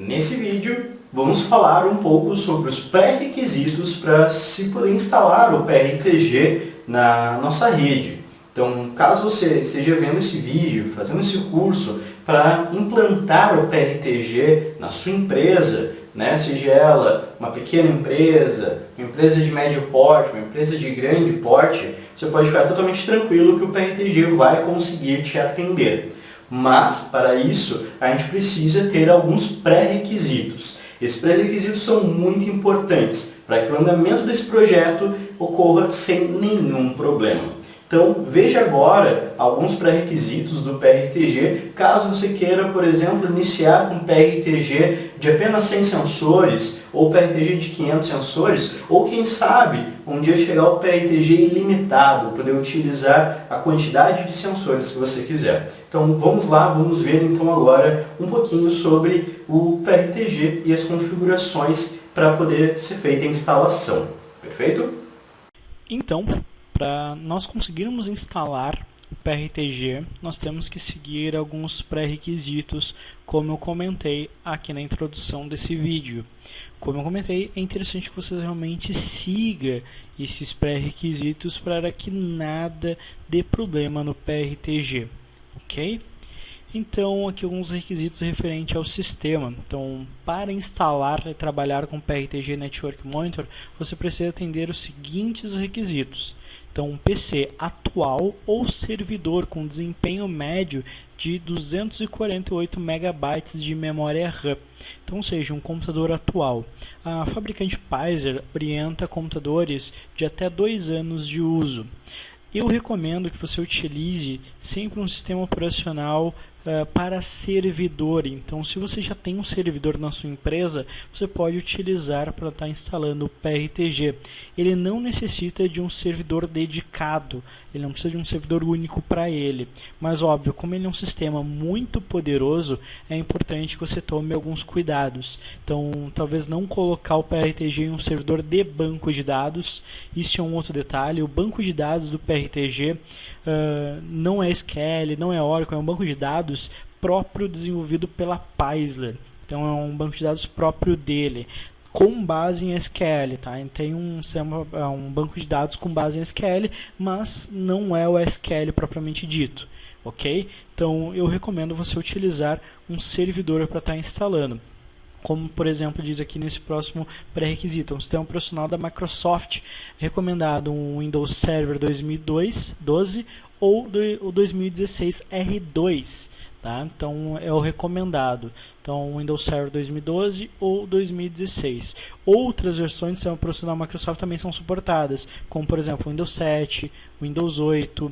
Nesse vídeo, vamos falar um pouco sobre os pré-requisitos para se poder instalar o PRTG na nossa rede. Então, caso você esteja vendo esse vídeo, fazendo esse curso para implantar o PRTG na sua empresa, seja ela uma pequena empresa, uma empresa de médio porte, uma empresa de grande porte, você pode ficar totalmente tranquilo que o PRTG vai conseguir te atender. Mas, para isso, a gente precisa ter alguns pré-requisitos. Esses pré-requisitos são muito importantes para que o andamento desse projeto ocorra sem nenhum problema. Então, veja agora alguns pré-requisitos do PRTG, caso você queira, por exemplo, iniciar com PRTG de apenas 100 sensores, ou PRTG de 500 sensores, ou quem sabe, um dia chegar ao PRTG ilimitado, poder utilizar a quantidade de sensores que você quiser. Então, vamos lá, vamos ver então agora um pouquinho sobre o PRTG e as configurações para poder ser feita a instalação. Perfeito? Então, para nós conseguirmos instalar o PRTG, nós temos que seguir alguns pré-requisitos, como eu comentei aqui na introdução desse vídeo. Como eu comentei, é interessante que você realmente siga esses pré-requisitos para que nada dê problema no PRTG, ok? Então, aqui alguns requisitos referentes ao sistema. Então, para instalar e trabalhar com PRTG Network Monitor, você precisa atender os seguintes requisitos. Então, um PC atual ou servidor com desempenho médio de 248 MB de memória RAM. Então, ou seja, um computador atual. A fabricante Pfizer orienta computadores de até 2 anos de uso. Eu recomendo que você utilize sempre um sistema operacional para servidor. Então, se você já tem um servidor na sua empresa, você pode utilizar para estar instalando o PRTG. Ele não necessita de um servidor dedicado, ele não precisa de um servidor único para ele. Mas, óbvio, como ele é um sistema muito poderoso, é importante que você tome alguns cuidados. Então, talvez não colocar o PRTG em um servidor de banco de dados. Isso é um outro detalhe. O banco de dados do PRTG não é SQL, não é Oracle, é um banco de dados próprio desenvolvido pela Pfizer. Então é um banco de dados próprio dele, com base em SQL, tá? Tem um banco de dados com base em SQL, mas não é o SQL propriamente dito, ok? Então eu recomendo você utilizar um servidor para estar instalando. Como, por exemplo, diz aqui nesse próximo pré-requisito, um sistema operacional da Microsoft, recomendado um Windows Server 2012 ou o 2016 R2, tá? Então, é o recomendado. Então, Windows Server 2012 ou 2016. Outras versões do sistema operacional da Microsoft também são suportadas, como, por exemplo, Windows 7, Windows 8.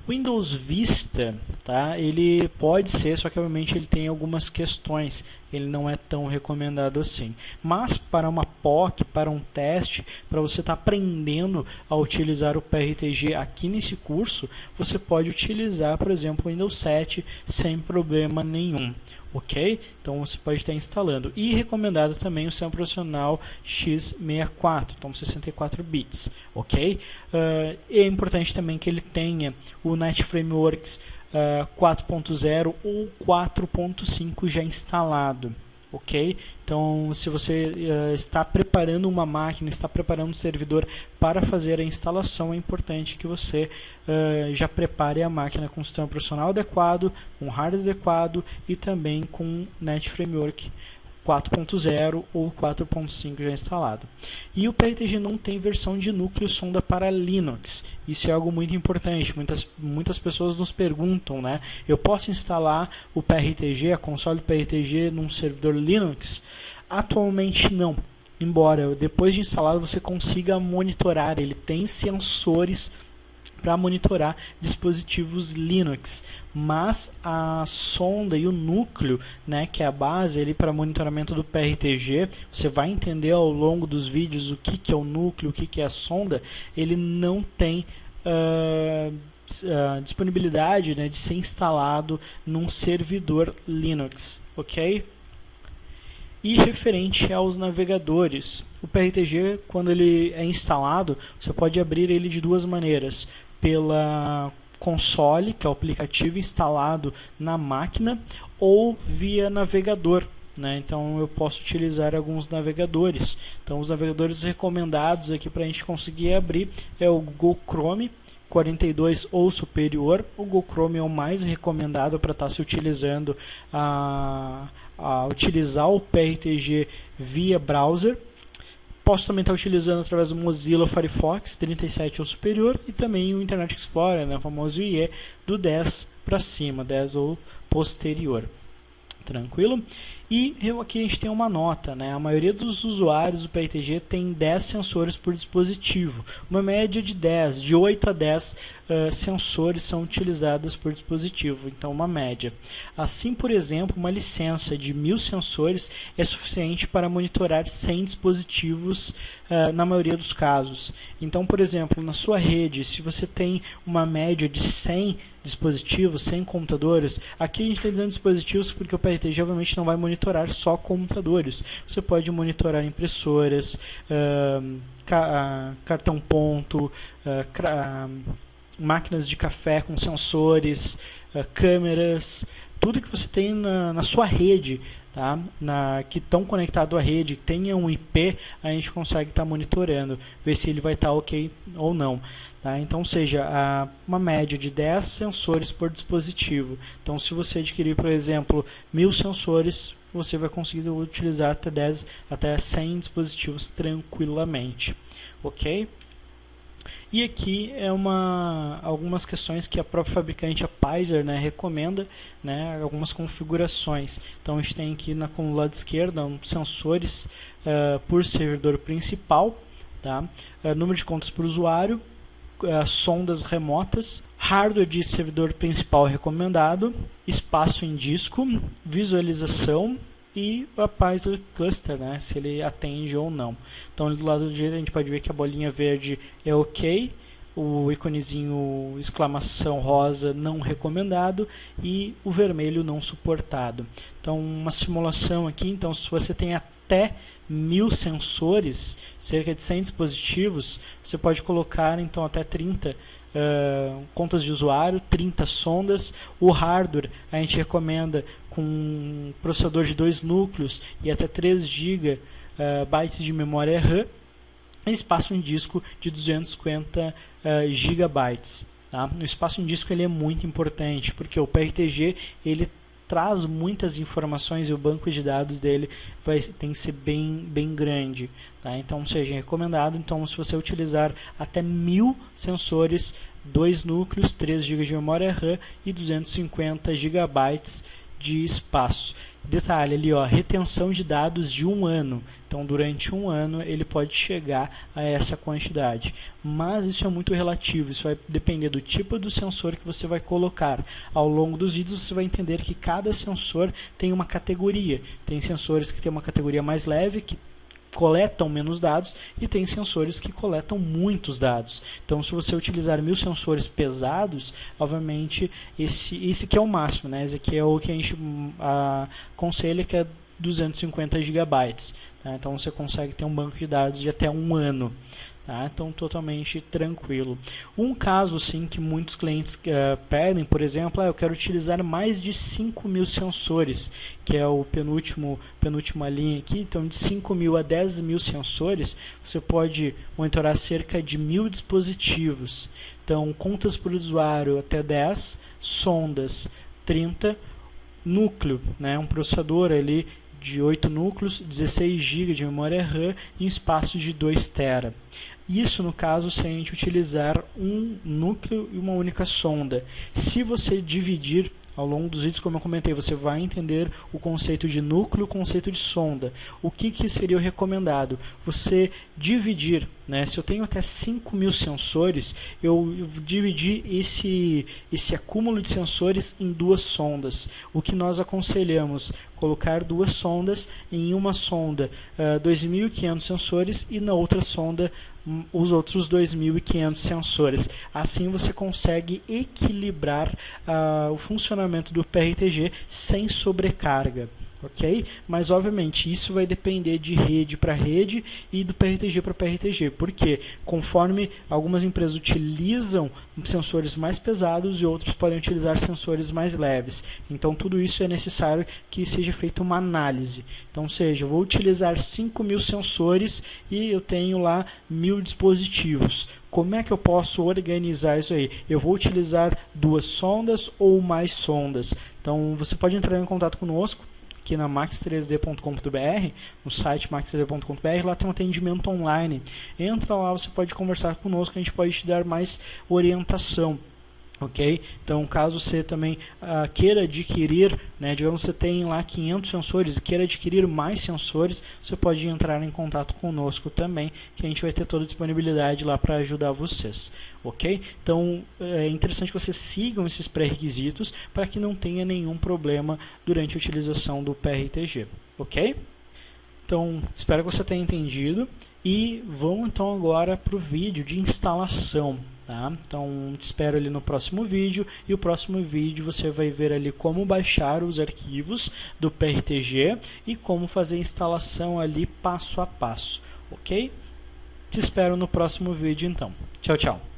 Windows Vista, tá? Ele pode ser, só que obviamente ele tem algumas questões, ele não é tão recomendado assim. Mas para uma POC, para um teste, para você estar aprendendo a utilizar o PRTG aqui nesse curso, você pode utilizar, por exemplo, o Windows 7 sem problema nenhum. Ok? Então você pode estar instalando. E recomendado também o sistema operacional x64, então 64 bits. Ok? É importante também que ele tenha o Net Frameworks 4.0 ou 4.5 já instalado. Ok? Então, se você está preparando uma máquina, está preparando um servidor para fazer a instalação, é importante que você já prepare a máquina com um sistema operacional adequado, com hardware adequado e também com Net Framework 4.0 ou 4.5 já instalado. E o PRTG não tem versão de núcleo sonda para Linux. Isso é algo muito importante. Muitas pessoas nos perguntam, né? Eu posso instalar o PRTG, a console PRTG, num servidor Linux? Atualmente não. Embora depois de instalado você consiga monitorar. Ele tem sensores para monitorar dispositivos Linux, mas a sonda e o núcleo, né, que é a base para monitoramento do PRTG, você vai entender ao longo dos vídeos o que é o núcleo, o que é a sonda, ele não tem disponibilidade, né, de ser instalado num servidor Linux, ok? E referente aos navegadores, o PRTG, quando ele é instalado, você pode abrir ele de duas maneiras. Pela console, que é o aplicativo instalado na máquina, ou via navegador, né? Então eu posso utilizar alguns navegadores. Então os navegadores recomendados aqui para a gente conseguir abrir é o Google Chrome 42 ou superior. O Google Chrome é o mais recomendado para estar se utilizando a utilizar o PRTG via browser. Posso também estar utilizando através do Mozilla Firefox 37 ou superior e também o Internet Explorer, né, o famoso IE do 10 para cima, 10 ou posterior. Tranquilo? E aqui a gente tem uma nota, né? A maioria dos usuários do PRTG tem 10 sensores por dispositivo, uma média de 10, de 8 a 10 sensores são utilizados por dispositivo, então uma média. Assim, por exemplo, uma licença de 1000 sensores é suficiente para monitorar 100 dispositivos na maioria dos casos. Então, por exemplo, na sua rede, se você tem uma média de 100 dispositivos, 100 computadores, aqui a gente está dizendo dispositivos porque o PRTG obviamente não vai monitorar só computadores. Você pode monitorar impressoras, cartão ponto, máquinas de café com sensores, câmeras, tudo que você tem na sua rede, tá? Que estão conectados à rede, que tenha um IP, a gente consegue estar monitorando, ver se ele vai estar ok ou não. Tá? Então, seja uma média de 10 sensores por dispositivo. Então, se você adquirir, por exemplo, 1000 sensores, você vai conseguir utilizar até 100 dispositivos tranquilamente. Ok? E aqui é algumas questões que a própria fabricante, a Pfizer, né, recomenda, né, algumas configurações. Então a gente tem aqui na coluna do lado esquerdo sensores por servidor principal, tá? Número de contas por usuário, sondas remotas, hardware de servidor principal recomendado, espaço em disco, visualização e a Pfizer Cluster, né, se ele atende ou não. Então do lado direito a gente pode ver que a bolinha verde é ok, o íconezinho exclamação rosa não recomendado e o vermelho não suportado. Então uma simulação aqui, então se você tem até 1000 sensores, cerca de 100 dispositivos, você pode colocar então até 30 contas de usuário, 30 sondas. O hardware a gente recomenda com um processador de 2 núcleos e até 3 GB bytes de memória RAM, e espaço em disco de 250 GB. Tá? O espaço em disco ele é muito importante, porque o PRTG ele traz muitas informações e o banco de dados dele tem que ser bem grande. Tá? Então, seja recomendado, então, se você utilizar até 1000 sensores, 2 núcleos, 3 GB de memória RAM e 250 GB de espaço. Detalhe ali, ó, retenção de dados de 1 ano. Então, durante 1 ano, ele pode chegar a essa quantidade. Mas isso é muito relativo, isso vai depender do tipo do sensor que você vai colocar. Ao longo dos vídeos, você vai entender que cada sensor tem uma categoria. Tem sensores que tem uma categoria mais leve, que coletam menos dados, e tem sensores que coletam muitos dados. Então, se você utilizar 1000 sensores pesados, obviamente esse aqui é o máximo, né? Esse aqui é o que a gente aconselha, que é 250 GB. Tá? Então, você consegue ter um banco de dados de até 1 ano. Tá? Então, totalmente tranquilo. Um caso sim que muitos clientes pedem, por exemplo, eu quero utilizar mais de 5.000 sensores, que é o penúltima linha aqui. Então, de 5.000 a 10.000 sensores, você pode monitorar cerca de 1000 dispositivos. Então, contas por usuário até 10, sondas 30, núcleo, né, um processador ali de 8 núcleos, 16 GB de memória RAM e um espaço de 2 TB. Isso no caso se a gente utilizar um núcleo e uma única sonda. Se você dividir ao longo dos vídeos, como eu comentei, você vai entender o conceito de núcleo, o conceito de sonda. O que seria o recomendado? Você dividir, né? Se eu tenho até 5.000 sensores, eu dividi esse acúmulo de sensores em 2 sondas. O que nós aconselhamos? Colocar 2 sondas, em uma sonda 2.500 sensores e na outra sonda os outros 2.500 sensores. Assim você consegue equilibrar o funcionamento do PRTG sem sobrecarga. ok? Mas obviamente isso vai depender de rede para rede e do PRTG para PRTG, porque conforme algumas empresas utilizam sensores mais pesados e outros podem utilizar sensores mais leves, então tudo isso é necessário que seja feita uma análise. Então, seja, eu vou utilizar 5.000 sensores e eu tenho lá 1.000 dispositivos. Como é que eu posso organizar isso aí? Eu vou utilizar 2 sondas ou mais sondas? Então, você pode entrar em contato conosco aqui na max3d.com.br, no site max3d.com.br, lá tem um atendimento online. Entra lá, você pode conversar conosco, a gente pode te dar mais orientação. Ok? Então, caso você também queira adquirir, né, digamos que você tem lá 500 sensores e queira adquirir mais sensores, você pode entrar em contato conosco também, que a gente vai ter toda a disponibilidade lá para ajudar vocês. Ok? Então, é interessante que vocês sigam esses pré-requisitos para que não tenha nenhum problema durante a utilização do PRTG. Ok? Então, espero que você tenha entendido e vamos então agora para o vídeo de instalação. Tá? Então, te espero ali no próximo vídeo, e o próximo vídeo você vai ver ali como baixar os arquivos do PRTG e como fazer a instalação ali passo a passo, ok? Te espero no próximo vídeo então. Tchau, tchau!